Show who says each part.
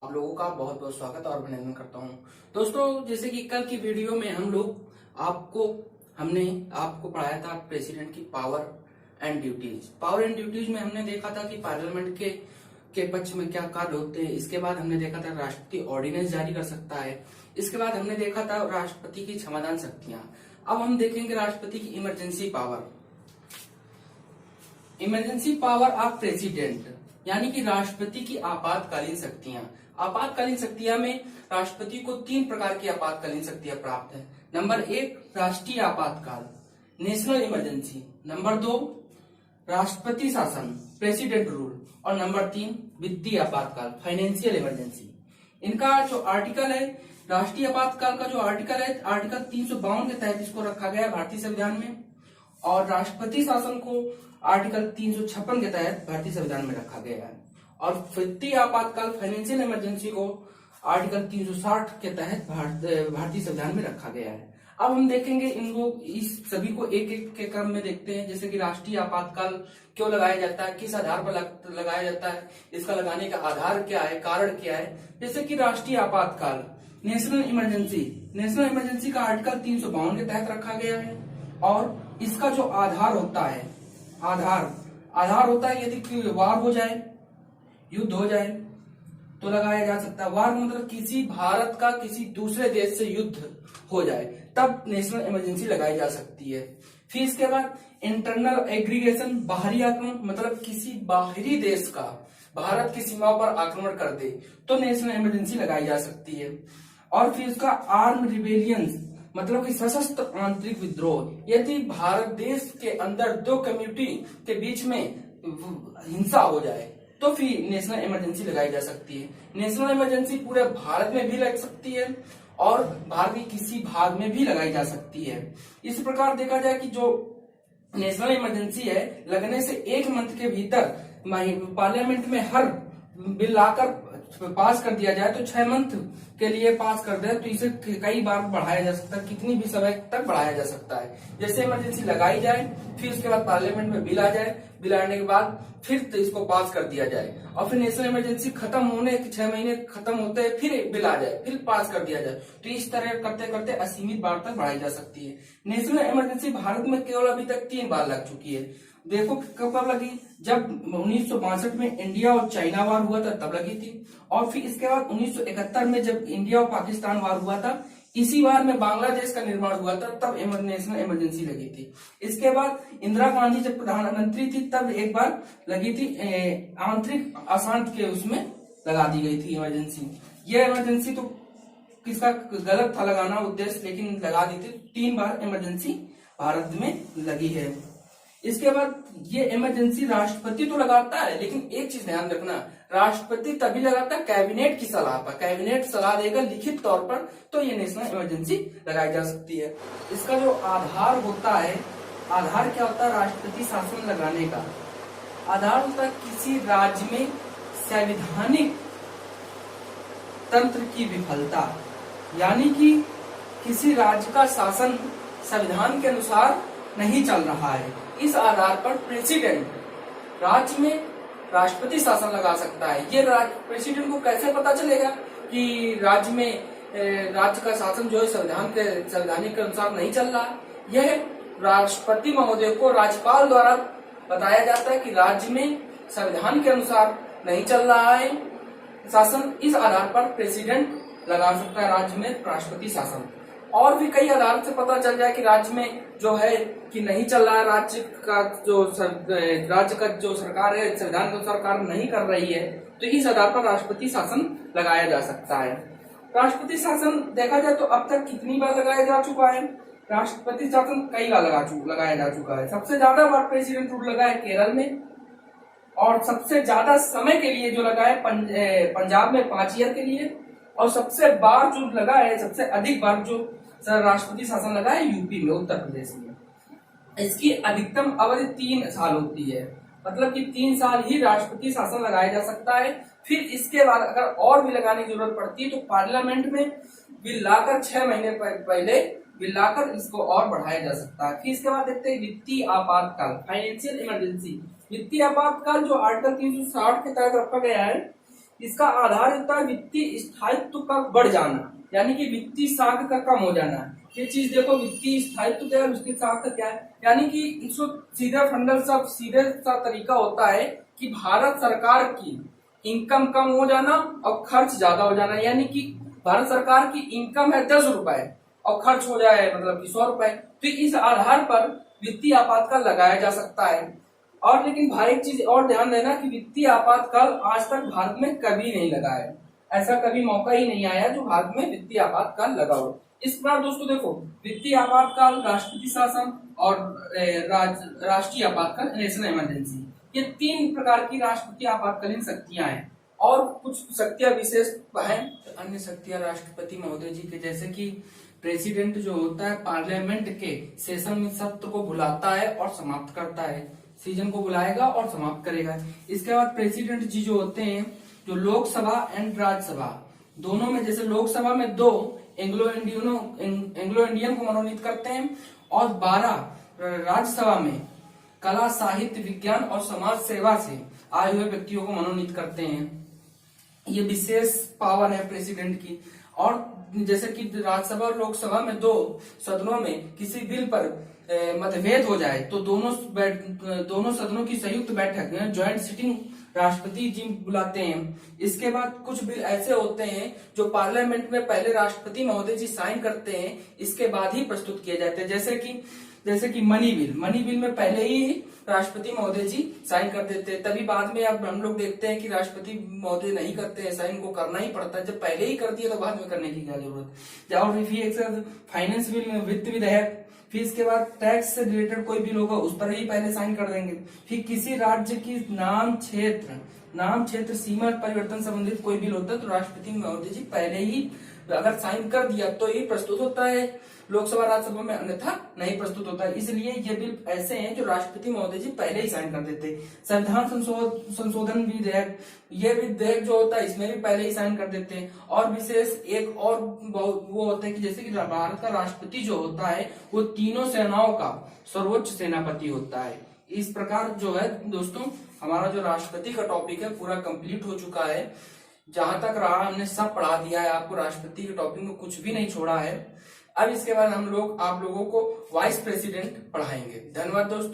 Speaker 1: आप लोगों का बहुत बहुत स्वागत और अभिनंदन करता हूं। दोस्तों, जैसे कि कल की वीडियो में हमने आपको पढ़ाया था प्रेसिडेंट की power and duties. Power and duties में हमने देखा था कि पार्लियामेंट के पक्ष में क्या कार्य होते हैं। इसके बाद हमने देखा था राष्ट्रपति ऑर्डिनेंस जारी कर सकता है। इसके बाद हमने देखा था राष्ट्रपति की क्षमादान शक्तियां। अब हम देखेंगे राष्ट्रपति की emergency power. Emergency power of president यानी कि राष्ट्रपति की आपातकालीन शक्तियां। आपातकालीन शक्तियां में राष्ट्रपति को 3 प्रकार की आपातकालीन शक्तियां प्राप्त है। नंबर 1 राष्ट्रीय आपातकाल, नेशनल इमरजेंसी। नंबर 2 राष्ट्रपति शासन, प्रेसिडेंट रूल। और नंबर 3 वित्तीय आपातकाल, फाइनेंशियल इमरजेंसी। इनका जो आर्टिकल है, राष्ट्रीय आपातकाल का जो आर्टिकल है, आर्टिकल 352 के तहत इसको रखा गया है भारतीय संविधान में। और राष्ट्रपति शासन को आर्टिकल 356 के तहत भारतीय संविधान में रखा गया है। और वित्तीय आपातकाल, फाइनेंशियल इमरजेंसी को आर्टिकल 360 के तहत भारतीय संविधान में रखा गया है। अब हम देखेंगे इस सभी को एक एक के क्रम में देखते हैं। जैसे कि राष्ट्रीय आपातकाल क्यों लगाया जाता है, किस आधार पर लगाया जाता है, इसका लगाने का आधार क्या है, कारण क्या है। जैसे कि राष्ट्रीय आपातकाल, नेशनल इमरजेंसी का आर्टिकल 352 के तहत रखा गया है। और इसका जो आधार होता है, आधार होता है यदि वार हो जाए, युद्ध हो जाए तो लगाया जा सकता है। वार मतलब किसी भारत का किसी दूसरे देश से युद्ध हो जाए तब नेशनल इमरजेंसी लगाई जा सकती है। फिर इसके बाद इंटरनल एग्रीगेशन, बाहरी आक्रमण मतलब किसी बाहरी देश का भारत की सीमाओं पर आक्रमण कर दे तो नेशनल इमरजेंसी लगाई जा सकती है। और फिर इसका आर्म रिबेलियंस मतलब कि सशस्त्र आंतरिक विद्रोह, यदि भारत देश के अंदर 2 कम्युनिटी के बीच में हिंसा हो जाए तो फिर नेशनल इमरजेंसी लगाई जा सकती है। नेशनल इमरजेंसी पूरे भारत में भी लग सकती है और भारत के किसी भाग में भी लगाई जा सकती है। इस प्रकार देखा जाए कि जो नेशनल इमरजेंसी है, लगने से 1 मंथ के भीतर पार्लियामेंट में हर बिल लाकर पास कर दिया जाए तो 6 मंथ के लिए पास कर दे तो इसे कई बार बढ़ाया जा सकता है, कितनी भी समय तक बढ़ाया जा सकता है। जैसे इमरजेंसी लगाई जाए, फिर उसके बाद पार्लियामेंट में बिल आ जाए, बिल आने के बाद फिर तो इसको पास कर दिया जाए और फिर नेशनल इमरजेंसी खत्म होने के 6 महीने खत्म होते हैं, फिर बिल आ जाए, फिर पास कर दिया जाए। तो इस तरह करते करते असीमित बार तक बढ़ाई जा सकती है। नेशनल इमरजेंसी भारत में केवल अभी तक 3 बार लग चुकी है। देखो कब लगी, जब 1962 में इंडिया और चाइना वार हुआ था तब लगी थी। और फिर इसके बाद 1971 में जब इंडिया और पाकिस्तान वार हुआ था, इसी वार में बांग्लादेश का निर्माण हुआ था, तब नेशनल इमरजेंसी लगी थी। इसके बाद इंदिरा गांधी जब प्रधानमंत्री थी तब एक बार लगी थी, आंतरिक अशांति के उसमें लगा दी गई थी इमरजेंसी। यह इमरजेंसी तो किसका गलत था लगाना उद्देश्य, लेकिन लगा दी थी। 3 बार इमरजेंसी भारत में लगी है। इसके बाद ये इमरजेंसी राष्ट्रपति तो लगाता है, लेकिन एक चीज ध्यान रखना, राष्ट्रपति तभी लगाता है कैबिनेट की सलाह पर। कैबिनेट सलाह देगा लिखित तौर पर तो ये नेशनल इमरजेंसी लगाई जा सकती है। इसका जो आधार होता है, आधार क्या होता है राष्ट्रपति शासन लगाने का? आधार होता है किसी राज्य में संवैधानिक तंत्र की विफलता, यानी कि किसी राज्य का शासन संविधान के अनुसार नहीं चल रहा है। इस आधार पर प्रेसिडेंट राज्य में राष्ट्रपति शासन लगा सकता है। ये प्रेसिडेंट को कैसे पता चलेगा कि राज्य में राज्य का शासन जो है संवैधानिक के अनुसार नहीं चल रहा? यह राष्ट्रपति महोदय को राज्यपाल द्वारा बताया जाता है कि राज्य में संविधान के अनुसार नहीं चल रहा है शासन। इस आधार पर प्रेसिडेंट लगा सकता है राज्य में राष्ट्रपति शासन। और भी कई आधार से पता चल जाए कि राज्य में जो है कि नहीं चल रहा है, राज्य का जो सरकार है संविधान के अनुसार कार्य नहीं कर रही है, तो इस आधार पर राष्ट्रपति शासन लगाया जा सकता है। राष्ट्रपति शासन देखा जाए तो अब तक कितनी बार लगाया जा चुका है? राष्ट्रपति शासन कई बार लगाया जा चुका है। सबसे ज्यादा बार प्रेसिडेंट रूल लगा है केरल में, और सबसे ज्यादा समय के लिए जो लगा है पंजाब में 5 ईयर के लिए, और सबसे बार जो लगा है, सबसे अधिक बार जो राष्ट्रपति शासन लगा है यूपी में, उत्तर प्रदेश में। इसकी अधिकतम अवधि 3 साल होती है, मतलब कि 3 साल ही राष्ट्रपति शासन लगाया जा सकता है। फिर इसके बाद अगर और भी लगाने की जरूरत पड़ती है तो पार्लियामेंट में बिल लाकर 6 महीने पहले बिल लाकर इसको और बढ़ाया जा सकता है। फिर इसके बाद देखते हैं वित्तीय आपातकाल, फाइनेंशियल इमरजेंसी। वित्तीय आपातकाल जो आर्टिकल 360 के तहत रखा गया है, इसका आधार होता है वित्तीय स्थायित्व का बढ़ जाना, यानी कि वित्तीय साख का कम हो जाना। ये चीज देखो, वित्तीय स्थायित्व क्या है, वित्तीय साख का क्या है, यानी कि इसको सीधे सा तरीका होता है कि भारत सरकार की इनकम कम हो जाना और खर्च ज्यादा हो जाना। यानी कि भारत सरकार की इनकम है 10 रुपए और खर्च हो जाए मतलब कि 100 रुपए, तो इस आधार पर वित्तीय आपातकाल लगाया जा सकता है। और लेकिन भाई एक चीज और ध्यान देना कि वित्तीय आपातकाल आज तक भारत में कभी नहीं लगा है, ऐसा कभी मौका ही नहीं आया जो भारत में वित्तीय आपातकाल लगा हो। इस बार दोस्तों देखो, वित्तीय आपातकाल, राष्ट्रपति शासन और राष्ट्रीय आपातकाल, नेशनल इमरजेंसी, ये 3 प्रकार की राष्ट्रपति आपातकालीन शक्तियां हैं। और कुछ शक्तियां विशेष हैं, अन्य शक्तियां राष्ट्रपति महोदय जी के, जैसे कि प्रेसिडेंट जो होता है पार्लियामेंट के सेशन में सत्र को बुलाता है और समाप्त करता है, सीजन को बुलाएगा और समाप्त करेगा। इसके बाद प्रेसिडेंट जी जो होते हैं, जो लोकसभा एंड राज्यसभा दोनों में, जैसे लोकसभा में 2 एंग्लो इंडियन को मनोनीत करते हैं और 12 राज्यसभा में कला, साहित्य, विज्ञान और समाज सेवा से आए हुए व्यक्तियों को मनोनीत करते हैं। ये विशेष पावर है प्रेसिडेंट की। और जैसे कि राज्यसभा और लोकसभा में 2 सदनों में किसी बिल पर मतभेद हो जाए तो दोनों सदनों की संयुक्त बैठक ज्वाइंट सिटिंग राष्ट्रपति जी बुलाते हैं। इसके बाद कुछ बिल ऐसे होते हैं जो पार्लियामेंट में पहले राष्ट्रपति महोदय जी साइन करते हैं, इसके बाद ही प्रस्तुत किए जाते हैं। जैसे कि मनी बिल में पहले ही राष्ट्रपति महोदय जी साइन कर देते हैं, तभी बाद में अब हम लोग देखते हैं कि राष्ट्रपति महोदय नहीं करते हैं साइन, को करना ही पड़ता है। जब पहले ही कर दिया तो बाद में करने की क्या जरूरत। और फाइनेंस बिल में वित्त विधेयक, फिर इसके बाद टैक्स से रिलेटेड कोई बिल होगा उस पर ही पहले साइन कर देंगे। फिर किसी राज्य की नाम क्षेत्र सीमा परिवर्तन संबंधित कोई बिल होता है तो राष्ट्रपति महोदय जी पहले ही अगर साइन कर दिया तो ये प्रस्तुत होता है लोकसभा राज्यसभा में, अन्यथा नहीं प्रस्तुत होता है। इसलिए ये बिल ऐसे हैं जो राष्ट्रपति महोदय जी पहले ही साइन कर देते हैं। संविधान संशोधन विधेयक, ये विधेयक जो होता है इसमें भी पहले ही साइन कर देते हैं। और विशेष एक और वो होता है कि जैसे कि भारत का राष्ट्रपति जो होता है वो तीनों सेनाओं का सर्वोच्च सेनापति होता है। इस प्रकार जो है दोस्तों, हमारा जो राष्ट्रपति का टॉपिक है पूरा कंप्लीट हो चुका है। जहां तक रहा हमने सब पढ़ा दिया है आपको, राष्ट्रपति के टॉपिक में कुछ भी नहीं छोड़ा है। अब इसके बाद हम लोग आप लोगों को वाइस प्रेसिडेंट पढ़ाएंगे। धन्यवाद दोस्तों।